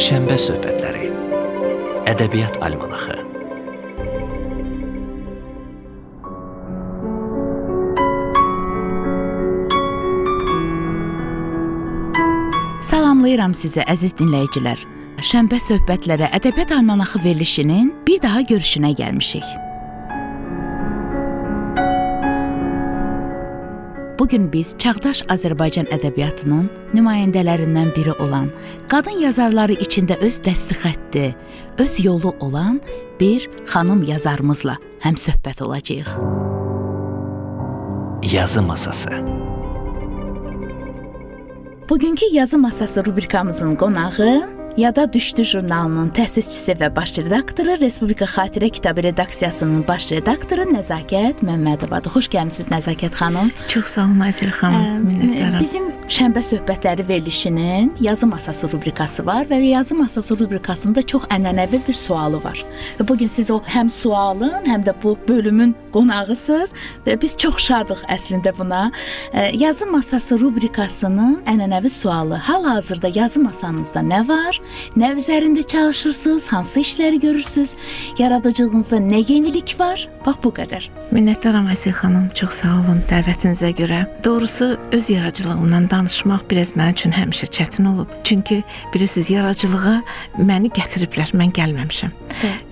Şənbə söhbətləri. Ədəbiyyat almanaxı. Salamlayıram sizi əziz dinləyicilər. Şənbə söhbətləri ədəbiyyat almanaxı verilişinin bir daha görüşünə gəlmişik. Bugün biz çağdaş Azərbaycan ədəbiyyatının nümayəndələrindən biri olan, qadın yazarları içində öz dəsti-xətti, öz yolu olan bir xanım yazarımızla həmsöhbət olacağıq. Yazı masası. Bugünkü yazı masası rubrikamızın qonağı Yada Düşdü jurnalının təsisçisi və baş redaktoru, Respublika Xatirə kitabı redaksiyasının baş redaktoru Nəzakət Məmmədovadır. Xoş gəlmisiniz Nəzakət xanım. Çox sağ olun Azər xanım, minnətdaram. Bizim Şənbə söhbətləri verilişinin yazı masası rubrikası var və yazı masası rubrikasında çox ənənəvi bir sualı var. Və bugün siz o həm sualın, həm də bu bölümün qonağısınız və biz çox şadıq əslində buna. Yazı masası rubrikasının ənənəvi sualı: hal-hazırda yazı masanızda nə var? Nə üzərində çalışırsınız? Hansı işləri görürsünüz? Yaradıcılığınızda nə yenilik var? Bax bu qədər. Minnətdaram Azər xanım, çox sağ olun dəvətinizə görə. Doğrusu öz yaradıcılığımdan danışmaq biraz mənim üçün həmişə çətin olub. Çünki bilirsiniz, yaradıcılığa məni gətiriblər, mən gəlməmişəm.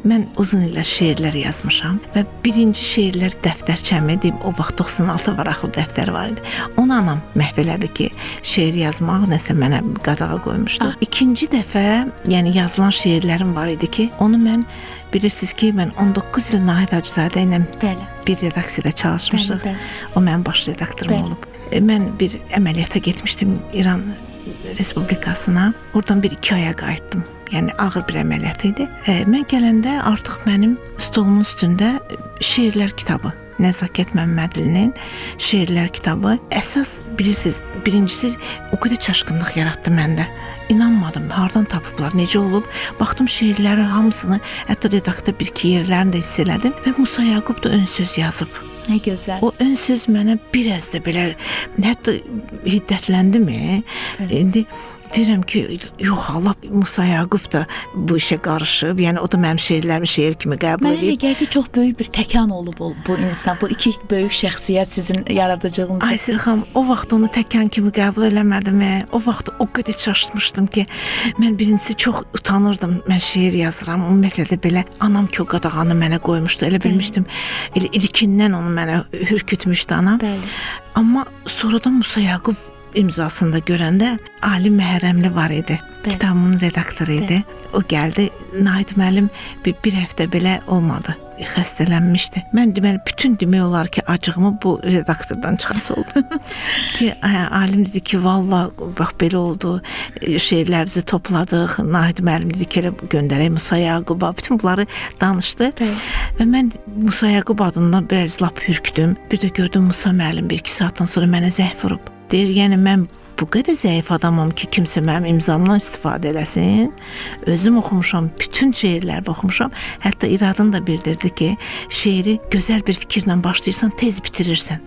Mən uzun illər şeirlər yazmışam və birinci şeirlər dəftərçəmi deyim, o vaxt 96 varaqlı dəftər var idi. Onu anam məhv elədi ki, şeir yazmaq nəsə mənə qadağa qoymuşdu. İkinci dəfə, yəni yazılan şeirlərim var idi ki, onu mən bilirsiniz ki, mən 19 il Nahid Hacızadə ilə bir redaksiyada çalışmışıq. O mənim baş redaktorum olub. Mən bir əməliyyata getmişdim İran Respublikasına. Oradan 1-2 aya qayıtdım. Yəni ağır bir əməliyyat idi. Mən gələndə artıq mənim stolumun üstündə şeirlər kitabı, Nəzakət Məmmədlinin şeirlər kitabı. Əsas bilirsiniz, birincisi o qədər çaşqınlıq yaratdı məndə. İnanmadım, hardan tapıblar, necə olub. Baxdım şeirlərin hamısını, hətta redaktorda bir-iki yerlərini də hiss elədim və Musa Yaqub da ön söz yazıb. Nə gözəl. O ön söz mənə biraz da belə, hətta hiddətləndi mi? İndi deyirəm ki, yox, Allah, Musa Yaqub da bu işə qarışıb. Yəni o da mənim şeirlərimi şeir kimi qəbul edib. Mənə elə gəlir ki, çox böyük bir təkan olub bu insan, bu iki böyük şəxsiyyət sizin yaradıcılığınızı. Aysel xanım, o vaxt onu təkan kimi qəbul eləmədim. O vaxt o qədər çaşmışdım ki, mən birincisi çox utanırdım. Mən şeir yazıram, ümumiyyətlə də belə anam ki o qadağanı mənə qoymuşdu. Elə bilmişdim, elə ilkindən onu mənə hürkütmüşdü anam. Amma sonradan Musa Yaqub imzasında görəndə Ali Məhərrəmli var idi. Kitabımın redaktoru idi. O gəldi. Nahid müəllim bir həftə belə olmadı. Xəstələnmişdi. Mən deməli bütün demək olar ki, acığımı bu redaktordan çıxası oldu. Ki alim dedi ki, valla bax belə oldu. Şeirlərinizi topladıq. Nahid müəllim dedi ki, elə göndərək Musa Yaquba. Bütün bunları danışdı. Və mən Musa Yaqub adından biraz lap hürkdüm. Bir də gördüm Musa müəllim 1-2 saatdan sonra mənə zəng vurub. Deyir, yəni mən bu qədər zəif adamam ki, kimsə mənim imzamdan istifadə eləsin. Özüm oxumuşam, bütün şeirləri oxumuşam. Hətta iradını da bildirdi ki, şeiri gözəl bir fikirlə başlayırsan, tez bitirirsən.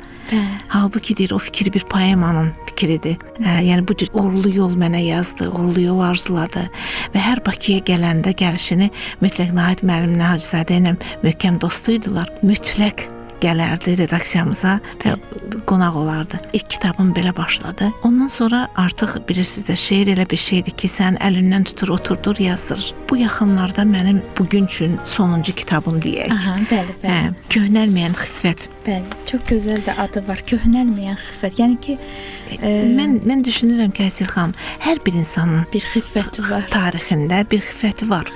Halbuki deyir, o fikir bir poemanın fikridir. Yəni bu cür uğurlu yol mənə yazdı, uğurlu yol arzuladı. Və hər Bakıya gələndə gəlişini mütləq Nahid müəllimlə Hacızadə ilə möhkəm dostuydular. Mütləq gələrdi redaksiyamıza və qonaq olardı. İlk kitabım belə başladı. Ondan sonra artıq bilirsiniz də şeir elə bir şeydir ki, sən əlindən tutur, oturdur, yazdırır. Bu yaxınlarda mənim bugün üçün sonuncu kitabım deyək. Bəli. Köhnəlməyən xiffət. Bəli, çox gözəl də adı var. Köhnəlməyən xiffət. Yəni ki, mən düşünürəm ki, Azər xanım, hər bir insanın bir xiffəti var. Tarixində bir xiffəti var.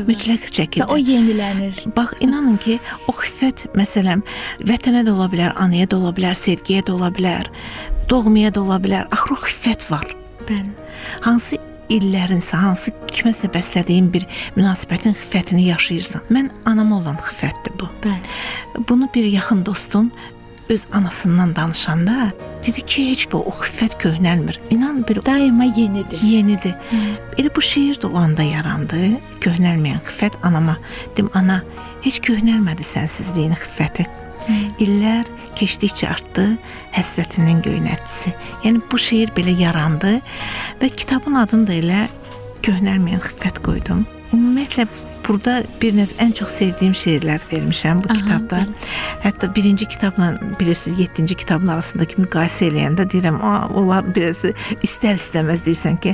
Mütləq şəkildə. Və o yenilənir. Bax, inanın ki, o xiffət məsələn vətənə də ola bilər, anaya da ola bilər, sevgiyə də ola bilər, doğmaya da ola bilər. Axı o xiffət var. Bəli. Hansı illərinsə, hansı kiməsə bəslədiyin bir münasibətin xiffətini yaşayırsan. Mən anama olan xiffətdir bu. Bəli. Bunu bir yaxın dostum öz anasından danışanda dedi ki, heç bu o xiffət köhnəlmir. İnan bir daima yenidir. Yenidir. Elə bu şeir də o anda yarandı. Köhnəlməyən xiffət anama. Dedim, ana, heç köhnəlmədi sənsizliyin xiffəti. İllər keçdikcə artdı, həsrətinin göynətçisi. Yəni bu şeir belə yarandı və kitabın adını da elə köhnəlməyən xiffət qoydum. Ümumiyyətlə burada bir növ ən çox sevdiyim şeirlər vermişəm bu kitabda. Hətta birinci kitabla bilirsiniz 7-ci kitabın arasındakı müqayisə eləyəndə deyirəm, onlar biraz istər-istəməz deyirsən ki,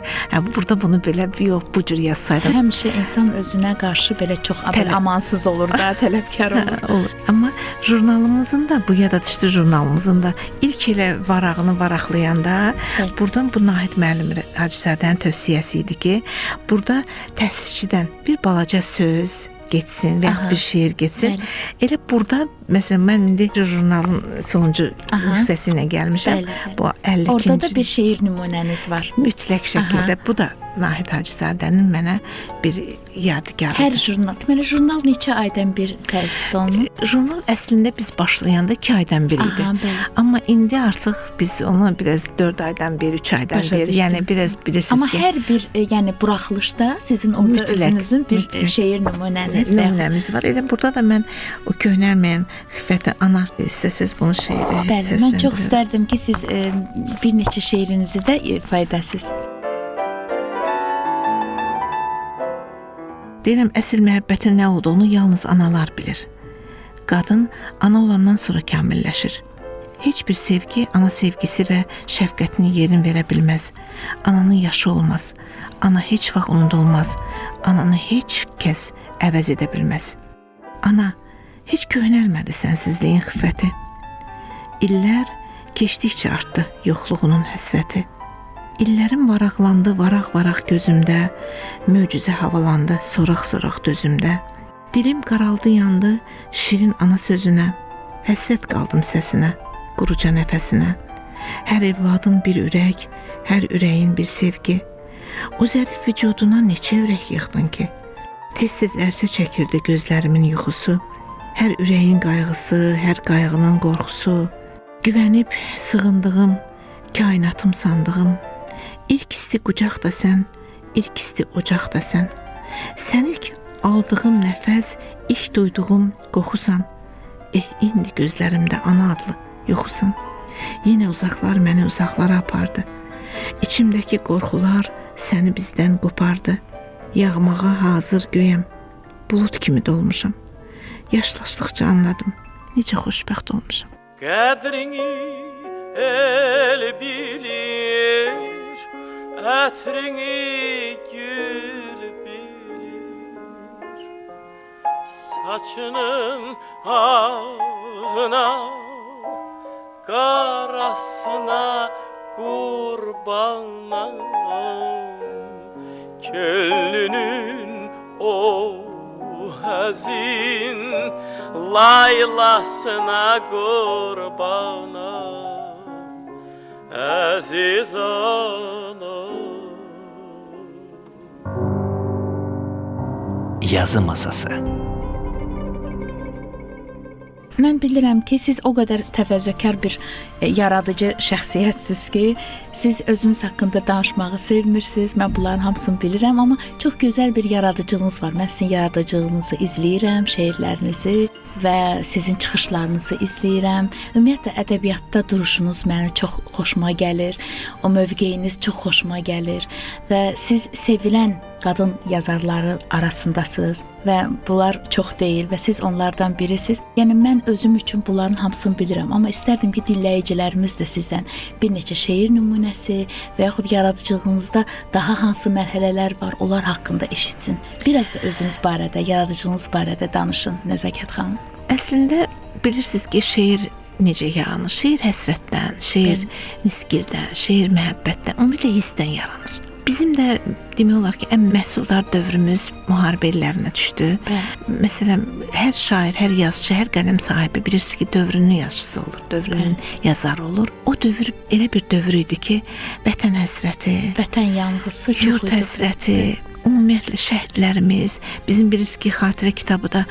burada bunu belə yox, bu cür yazsaydım. Həmişə insan özünə qarşı belə çox amansız olur da, tələbkar olur. Amma jurnalımızın da, bu yada düşdü jurnalımızın da ilk elə varağını varaqlayanda buradan bu Nahid müəllim Hacızadənin tövsiyəsi idi ki, burada təsisçidən bir balaca söz geçsin və bir şeir geçsin. Elə burada məsələn mən indi jurnalın sonuncu hissəsi ilə gəlmişəm. Bu 52-ci. Orada da bir şeir nümunəniz var. Mütləq şəkildə bu da Nahid Hacızadənin mənə bir yadigarıdır. Hər jurnal, deməli jurnal neçə aydan bir təsis olunur? Jurnal əslində biz başlayanda 2 aydan bir idi. Amma indi artıq biz onu biraz 4 aydan bir, 3 aydan bir, yəni biraz bilirsiniz amma ki. Amma hər bir yəni buraxılışda sizin orada özünüzün bir şeir nümunəniz var. Elə burada da mən o köhnəlməyən xiffəti ana istəsəz bunu şeiri səsləndirirəm. Mən çox istərdim ki, siz bir neçə şeirinizi də ifadə edəsiz. Deyirəm, əsl məhəbbətin nə olduğunu yalnız analar bilir. Qadın ana olandan sonra kamilləşir. Heç bir sevgi ana sevgisi və şəfqətini yerin verə bilməz. Ananın yaşı olmaz. Ana heç vaxt unudulmaz. Ananı heç kəs əvəz edə bilməz. Ana, heç köhnəlmədi sənsizliyin xiffəti. İllər keçdikcə artdı yoxluğunun həsrəti. İllərim varaqlandı varaq-varaq gözümdə, möcüzə havalandı soraq-soraq dözümdə. Dilim qaraldı yandı şirin ana sözünə, həsrət qaldım səsinə, quruca nəfəsinə. Hər evladın bir ürək, hər ürəyin bir sevgi. O zərif vücuduna neçə ürək yıxdın ki? Tez-tez ərsə çəkirdi gözlərimin yuxusu. Hər ürəyin qayğısı, hər qayğının qorxusu. Güvənib sığındığım, kainatım sandığım. İlk isti qucaq da sən, ilk isti ocaq da sən. Sən ilk aldığım nəfəs, ilk duyduğum qoxusan. İndi gözlərimdə ana adlı yoxusan. Yenə uzaqlar məni uzaqlara apardı. İçimdəki qorxular səni bizdən qopardı. Yağmağa hazır göyəm, bulut kimi dolmuşam. Yaşlaşdıqca anladım, necə xoşbəxt olmuşam. Qədrini el bilir, ətrini gül bilir. Saçının ağına, qarasına qurbanam. Köllünün o həzin laylasına qurbanam. Əziz anam. Yazı masası. Mən bilirəm ki, siz o qədər təvəzzökar bir yaradıcı şəxsiyyətsiniz ki, siz özünüz haqqında danışmağı sevmirsiniz. Mən bunların hamısını bilirəm, amma çox gözəl bir yaradıcılığınız var. Mən sizin yaradıcılığınızı izləyirəm, şeirlərinizi və sizin çıxışlarınızı izləyirəm. Ümumiyyətlə ədəbiyyatda duruşunuz mənə çox xoşuma gəlir. O mövqeyiniz çox xoşuma gəlir və siz sevilən qadın yazarları arasındasınız və bunlar çox deyil və siz onlardan birisiniz. Yəni mən özüm üçün bunların hamısını bilirəm, amma istərdim ki, dinləyicilərimiz də sizdən bir neçə şeir nümunəsi və yaxud yaradıcılığınızda daha hansı mərhələlər var, onlar haqqında eşitsin. Biraz da özünüz barədə, yaradıcılığınız barədə danışın, Nəzakət xanım. Əslində bilirsiniz ki, şeir necə yaranır? Şeir həsrətdən, şeir nisgildən, şeir məhəbbətdən, ümumiyyətlə hissdən yaranır. Bizim də demək olar ki, ən məhsuldar dövrümüz müharibə illərinə düşdü. Məsələn, hər şair, hər yazıcı, hər qələm sahibi bilirsiniz ki, dövrünün yazıcısı olur, dövrünün yazarı olur. O dövr elə bir dövr idi ki, vətən həsrəti, vətən yanğısı çox idi. Yurd həsrəti, ümumiyyətlə şəhidlərimiz, bizim bilirsiniz ki, xatirə kitabı da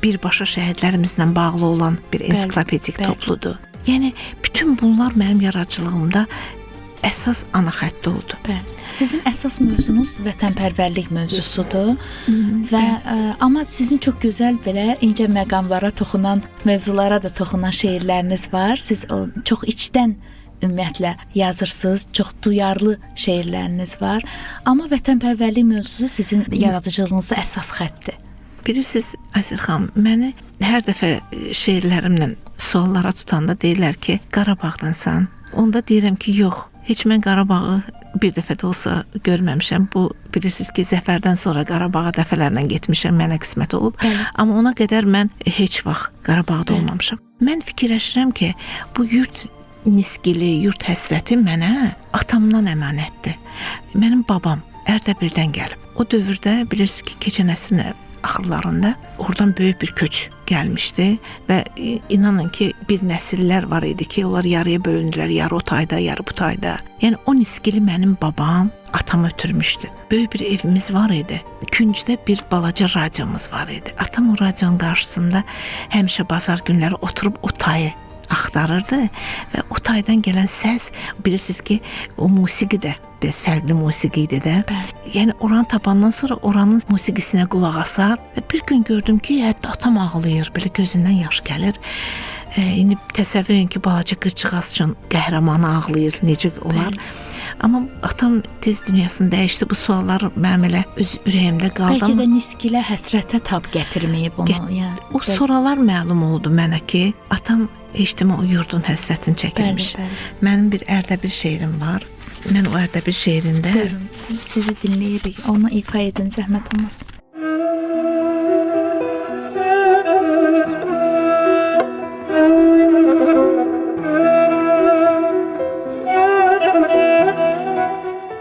birbaşa şəhidlərimizlə bağlı olan bir ensiklopedik topludur. Yəni, bütün bunlar mənim yaradıcılığımda əsas ana xətti oldu. Sizin əsas mövzunuz vətənpərvərlik mövzusudur və amma sizin çox gözəl belə incə məqamlara toxunan, mövzulara da toxunan şeirləriniz var. Siz o çox içdən ümumiyyətlə yazırsınız, çox duyarlı şeirləriniz var. Amma vətənpərvərlik mövzusu sizin yaradıcılığınızda əsas xəttdir. Bilirsiniz, Əsil xanım, məni hər dəfə şeirlərimlə suallara tutanda deyirlər ki, Qarabağdansan. Onda deyirəm ki, yox, heç mən Qarabağı bir dəfə də olsa görməmişəm. Bu, bilirsiniz ki, zəfərdən sonra Qarabağa dəfələrlə getmişəm, mənə qismət olub. Amma ona qədər mən heç vaxt Qarabağda olmamışam. Mən fikirləşirəm ki, bu yurt nisgili, yurt həsrəti mənə atamdan əmanətdir. Mənim babam Ərdəbildən gəlib. O dövrdə bilirsiniz ki, keçən əsrin axırlarında oradan böyük bir köç gəlmişdi və inanın ki, bir nəsillər var idi ki, onlar yarıya bölündülər, yarı o tayda, yarı bu tayda. Yəni o nisgili mənim babam atamı ötürmüşdü. Böyük bir evimiz var idi. Küncdə bir balaca radiomuz var idi. Atam o radionun qarşısında həmişə bazar günləri oturub o tayı axtarırdı və o taydan gələn səs, bilirsiniz ki, o musiqi də biraz fərqli musiqi idi də. Yəni oranı tapandan sonra oranın musiqisinə qulaq asar və bir gün gördüm ki, hətta atam ağlayır, belə gözündən yaş gəlir. İndi təsəvvür edin ki, balaca qızcığaz üçün qəhrəmanı ağlayır, necə olar? Amma atam tez dünyasını dəyişdi. Bu suallar mənim elə öz ürəyimdə qaldı. Bəlkə də nisgilə həsrətə tab gətirməyib onu. O soralar məlum oldu mənə ki, atam eşitmə o yurdun həsrətini çəkirmiş. Mənim bir Ərdəbil şeirim var. Mən o Ərdəbil şeirində... Buyurun, sizi dinləyirik. Onu ifa edin, zəhmət olmasın.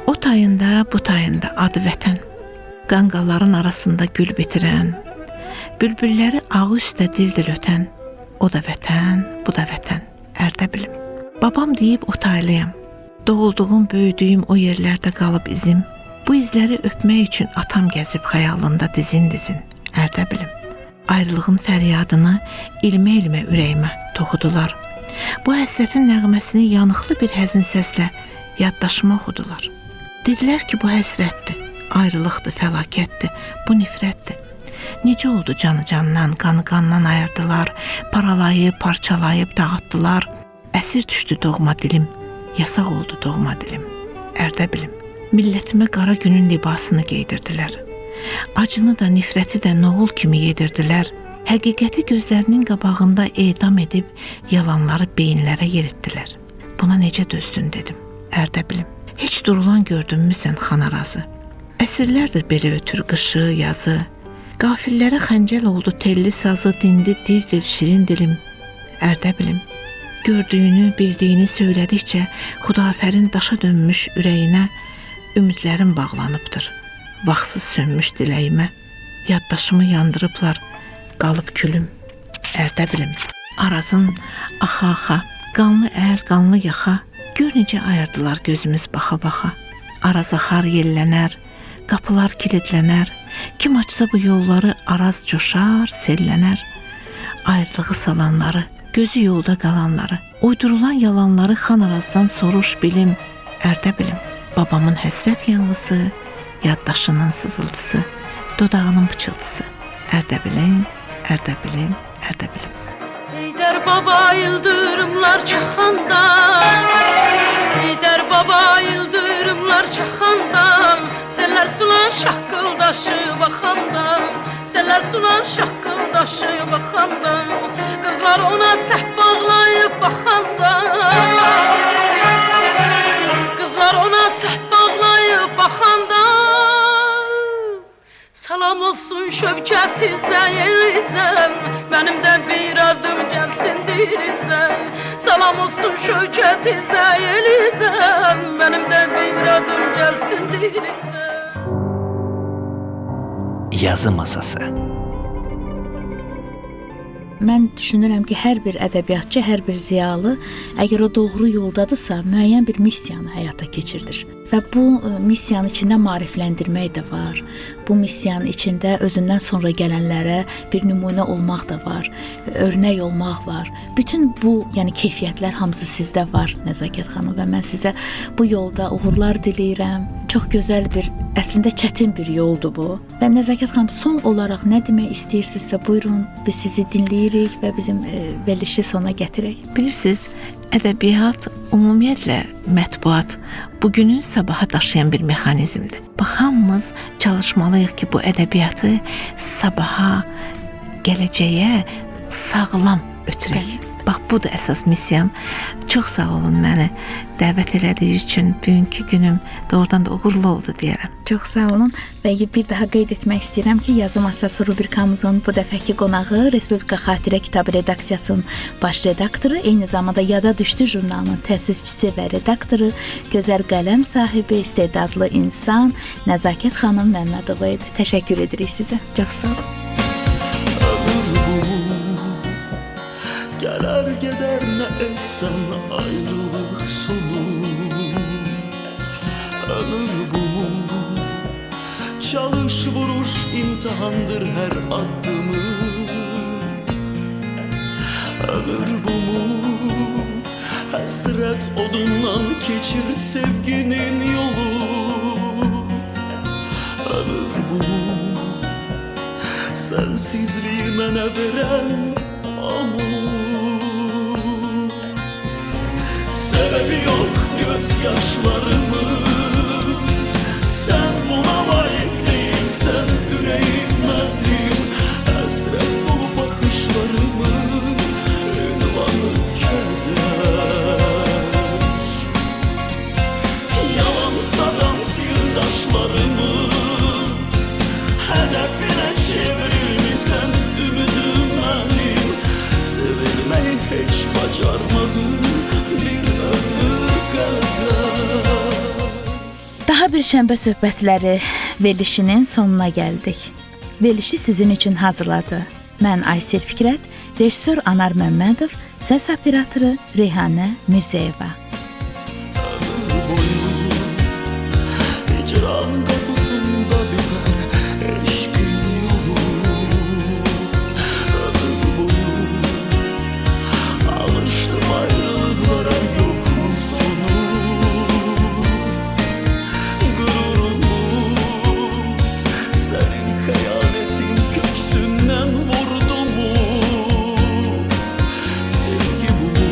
O tayında, bu tayında adı vətən, qanqalların arasında gül bitirən, bülbülləri ağı üstə dil-dil ötən, o da vətən, bu da vətən, Ərdəbilim. Babam deyib o taylıyam, doğulduğum, böyüdüyüm o yerlərdə qalıb izim, bu izləri öpmək üçün atam gəzib xəyalında dizin-dizin, Ərdəbilim. Ayrılığın fəryadını ilmə-ilmə ürəyimə toxudular. Bu həsrətin nəğməsini yanıqlı bir həzin səslə yaddaşıma oxudular. Dedilər ki, bu həsrətdir, ayrılıqdır, fəlakətdir, bu nifrətdir. Necə oldu canı candan, qanı qandan ayırdılar, paralayıb, parçalayıb, dağıtdılar. Əsir düşdü doğma dilim, yasaq oldu doğma dilim, Ərdəbilim. Millətimə qara günün libasını geydirdilər. Acını da, nifrəti də noğul kimi yedirdilər. Həqiqəti gözlərinin qabağında edam edib, yalanları beyinlərə yeritdilər. Buna necə dözdün dedim, Ərdəbilim. Heç durulan gördünmü sən Xanarazı? Əsrlərdir belə ötür qışı, yazı. Qafillərə xəncəl oldu telli sazı, dindi dil-dil şirin dilim, Ərdəbilim. Gördüyünü, bildiyini söylədikcə Xudafərin daşa dönmüş ürəyinə ümidlərim bağlanıbdır. Vaxtsız sönmüş diləyimə yaddaşımı yandırıblar, qalıb külüm, Ərdəbilim. Arazın axa-axa, qanlı əl, qanlı yaxa, gör necə ayırdılar gözümüz baxa-baxa. Araz axar, yellənər, qapılar kilidlənər, kim açsa bu yolları araz coşar, sellənər. Ayrılığı salanları, gözü yolda qalanları, uydurulan yalanları Xanarazdan soruş bilim, Ərdəbilim. Babamın həsrət yanlısı, yaddaşının sızıltısı, dodağının pıçıltısı, Ərdəbilim, Ərdəbilim, Ərdəbilim. Heydər baba yıldırımlar çaxanda, Heydər baba yıldırımlar çaxanda, Sellər sulan şaqqıldaşı baxanda, Sellər sulan şaqqıldaşı baxanda, Qızlar ona səhv bağlayıb baxanda, Qızlar ona səhv bağlayıb baxanda, salam olsun şövkətinizə, yerizə, mənim də bir adım gəlsin dilinizə. Salam olsun şövkətinizə, yerizə, mənim də bir adım gəlsin dilinizə. Yazı masası. Mən düşünürəm ki, hər bir ədəbiyyatçı, hər bir ziyalı, əgər o doğru yoldadırsa, müəyyən bir missiyanı həyata keçirdir. Və bu missiyanın içində maarifləndirmək də var. Bu missiyanın içində özündən sonra gələnlərə bir nümunə olmaq da var, örnək olmaq var. Bütün bu, yəni keyfiyyətlər hamısı sizdə var, Nəzakət xanım, və mən sizə bu yolda uğurlar diləyirəm. Çox gözəl bir, əslində çətin bir yoldur bu. Və Nəzakət xanım, son olaraq nə demək istəyirsinizsə buyurun, biz sizi dinləyirik və bizim verilişi sona gətirək. Bilirsiniz, ədəbiyyat, ümumiyyətlə mətbuat bugünün sabaha daşıyan bir mexanizmdir. Bax, hamımız çalışmalıyıq ki, bu ədəbiyyatı sabaha, gələcəyə sağlam ötürək. Bax, bu da əsas missiyam. Çox sağ olun məni dəvət elədiyi üçün. Bugünkü günüm doğrudan da uğurlu oldu deyərəm. Çox sağ olun və bir daha qeyd etmək istəyirəm ki, Yazı Masası rubrikamızın bu dəfəki qonağı Respublika Xatirə Kitabı redaksiyasının baş redaktoru, eyni zamanda Yada Düşdü jurnalının təsisçisi və redaktoru, gözəl qələm sahibi, istedadlı insan Nəzakət xanım Məmmədova idi. Təşəkkür edirik sizə. Çox sağ olun. Gelir gider ne etsen ayrılık sonu. Ömür bu mu? Çalış vuruş imtihandır her adımı. Ömür bu mu? Hasret odundan geçir sevginin yolu. Ömür bu mu? Sensizliği mənə veren amur. Sebebi yok gözyaşlarımın. Sen buna layık değilsen yüreğim benim. Hasret dolu bakışlarımın ünvanı keder. Yalan sadan sırdaşlarımın hedefine çevrilmişsen ümidim benim. Sevilmeyi hiç bacarmadım bir ömür kadar. Daha bir şənbə söhbətləri verilişinin sonuna gəldik. Verilişi sizin üçün hazırladı mən Aysel Fikrət, rejissor Anar Məmmədov, səs operatoru Reyhanə Mirzəyeva. Ömür boyu hicran kapısında biter eşkin yolu. Ömür boyu alıştım ayrılıklara, yok mu sonu? Gururumu senin hayaletin köksünden vurdu mu? Sevgi bu mu?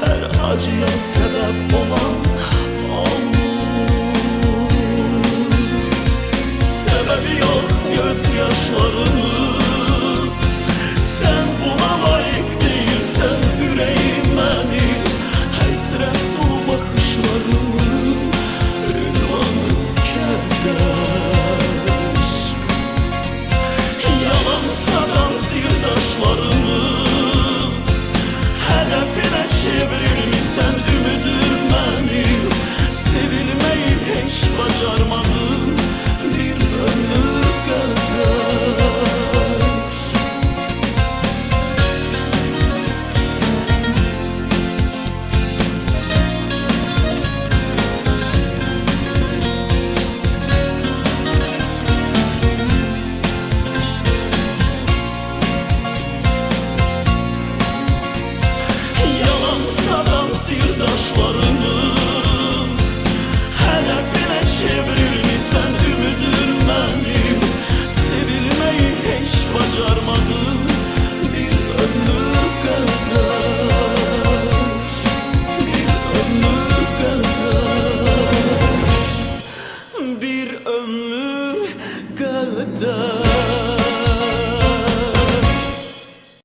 Her acıya sebep olan